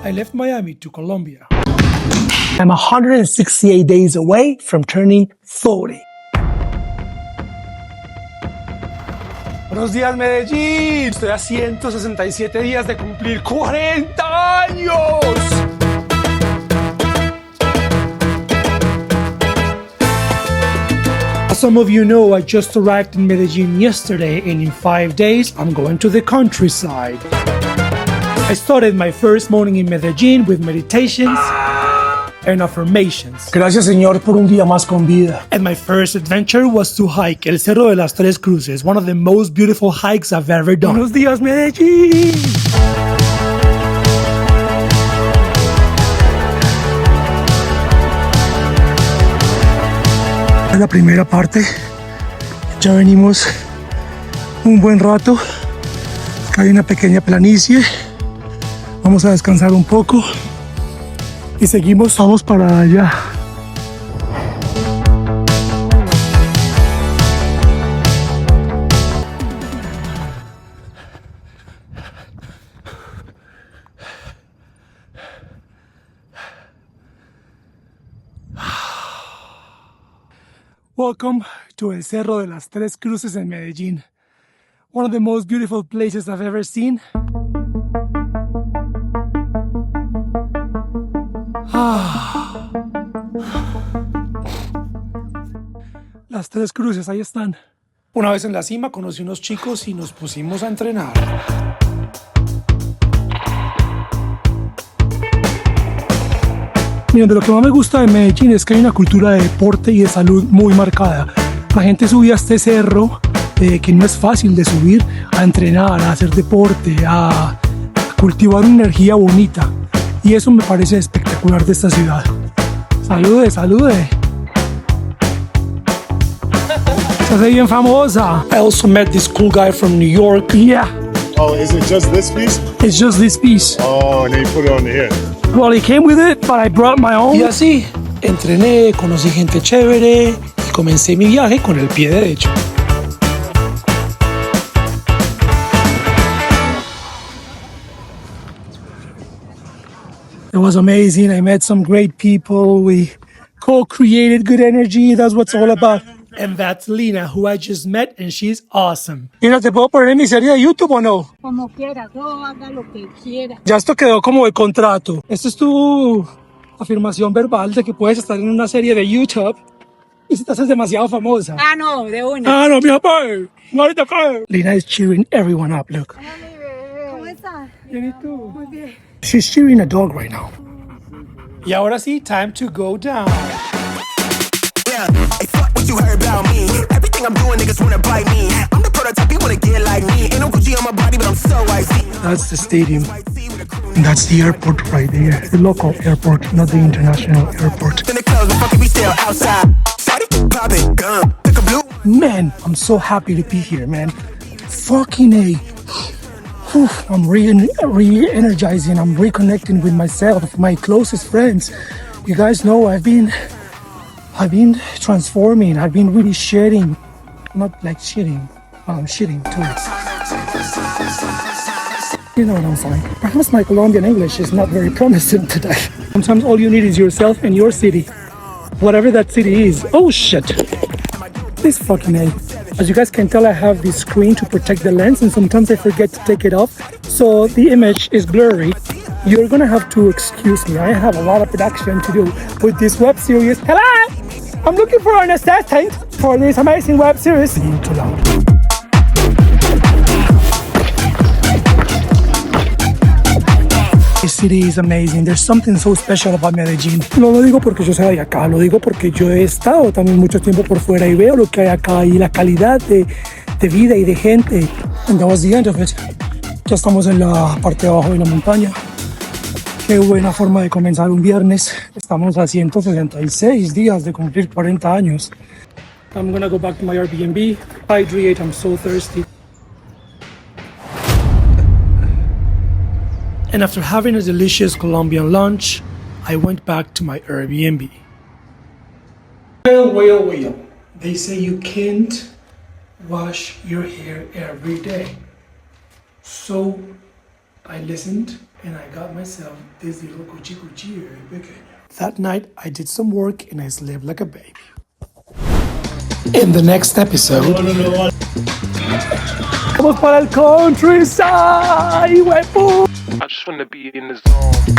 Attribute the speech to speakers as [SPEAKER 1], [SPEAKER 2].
[SPEAKER 1] I left Miami to Colombia.
[SPEAKER 2] I'm 168 days away from turning 40. Buenos días, Medellín. Estoy a 167 días de cumplir 40 años.
[SPEAKER 1] As some of you know, I just arrived in Medellin yesterday, and in 5 days, I'm going to the countryside. I started my first morning in Medellin with meditations and affirmations.
[SPEAKER 2] Gracias, Señor, por un día más con vida.
[SPEAKER 1] And my first adventure was to hike El Cerro de las Tres Cruces, one of the most beautiful hikes I've ever done.
[SPEAKER 2] Buenos días, Medellín. La primera parte, ya venimos un buen rato. Acá hay una pequeña planicie. Vamos a descansar un poco y seguimos, vamos para allá. Welcome to El Cerro de las Tres Cruces in Medellin. One of the most beautiful places I've ever seen. Las Tres Cruces, ahí están.
[SPEAKER 1] Una vez en la cima conocí unos chicos y nos pusimos a entrenar.
[SPEAKER 2] Miren, de lo que más me gusta de Medellín es que hay una cultura de deporte y de salud muy marcada. La gente sube a este cerro, que no es fácil de subir, a entrenar, a hacer deporte, a cultivar una energía bonita. Y eso me parece espectacular de esta ciudad. Salude, salude. Se hace bien famosa.
[SPEAKER 1] I also met this cool guy from New York.
[SPEAKER 2] Yeah.
[SPEAKER 3] Oh, is it just this piece?
[SPEAKER 2] It's just this piece.
[SPEAKER 3] Oh, and then you put it on here.
[SPEAKER 2] Well, he came with it, but I brought my own.
[SPEAKER 1] Y así, entrené, conocí gente chévere y comencé mi viaje con el pie derecho.
[SPEAKER 2] It was amazing. I met some great people. We co-created good energy. That's what it's all about.
[SPEAKER 1] And that's Lina, who I just met, and she's awesome.
[SPEAKER 2] Mira, ¿te puedo poner en mi serie de YouTube o no?
[SPEAKER 4] Como quiera, todo haga lo que quiera.
[SPEAKER 2] Ya esto quedó como de contrato. Esto es tu afirmación verbal de que puedes estar en una serie de YouTube y si te haces demasiado famosa.
[SPEAKER 4] Ah, no, de una.
[SPEAKER 2] Ah, no, mi papá. No, ahorita acá. Lina is cheering everyone up, look.
[SPEAKER 4] ¿Cómo estás?
[SPEAKER 2] Bien, ¿y tú?
[SPEAKER 4] Muy bien.
[SPEAKER 2] She's cheering a dog right now.
[SPEAKER 1] Y ahora sí, time to go down.
[SPEAKER 5] Yeah, hey, fuck what you heard about me. Everything I'm doing, niggas wanna bite me. I'm the prototype, you wanna get like me. Ain't no Gucci on my body, but I'm so icy.
[SPEAKER 2] That's the stadium. And that's the airport right there. The local airport, not the international airport.
[SPEAKER 5] In the clubs, but fucking we still outside. Shawty, pop it, gum, pick a blue.
[SPEAKER 2] Man, I'm so happy to be here, man. Fucking A. Whew, I'm re-energizing. I'm reconnecting with myself, my closest friends. You guys know I've been transforming. I've been really shedding. Not like shitting. I'm shitting too. You know what I'm saying? Perhaps my Colombian English is not very promising today. Sometimes all you need is yourself and your city. Whatever that city is. Oh shit. This fucking A. As you guys can tell, I have this screen to protect the lens and sometimes I forget to take it off. So the image is blurry. You're gonna have to excuse me. I have a lot of production to do with this web series. Hello! I'm looking for an assistant for this amazing web series. Too loud. This city is amazing. There's something so special about Medellin. No lo digo porque yo sea de acá, lo digo porque yo he estado también mucho tiempo por fuera y veo lo que hay acá y la calidad de vida y de gente. And that was the end of it. Ya estamos en la parte de abajo de la montaña. Qué buena forma de comenzar un viernes. Estamos a 166 días de cumplir 40 años. I'm gonna go back to my Airbnb, hydrate, I'm so thirsty.
[SPEAKER 1] And after having a delicious Colombian lunch, I went back to my Airbnb.
[SPEAKER 2] Well. They say you can't wash your hair every day. So I listened
[SPEAKER 1] And I got myself this little cuchi cuchi pequeño. That night, I did some work and I slept like a baby. In the next episode... Vamos para el countryside, huevo!
[SPEAKER 6] I just wanna be in the zone.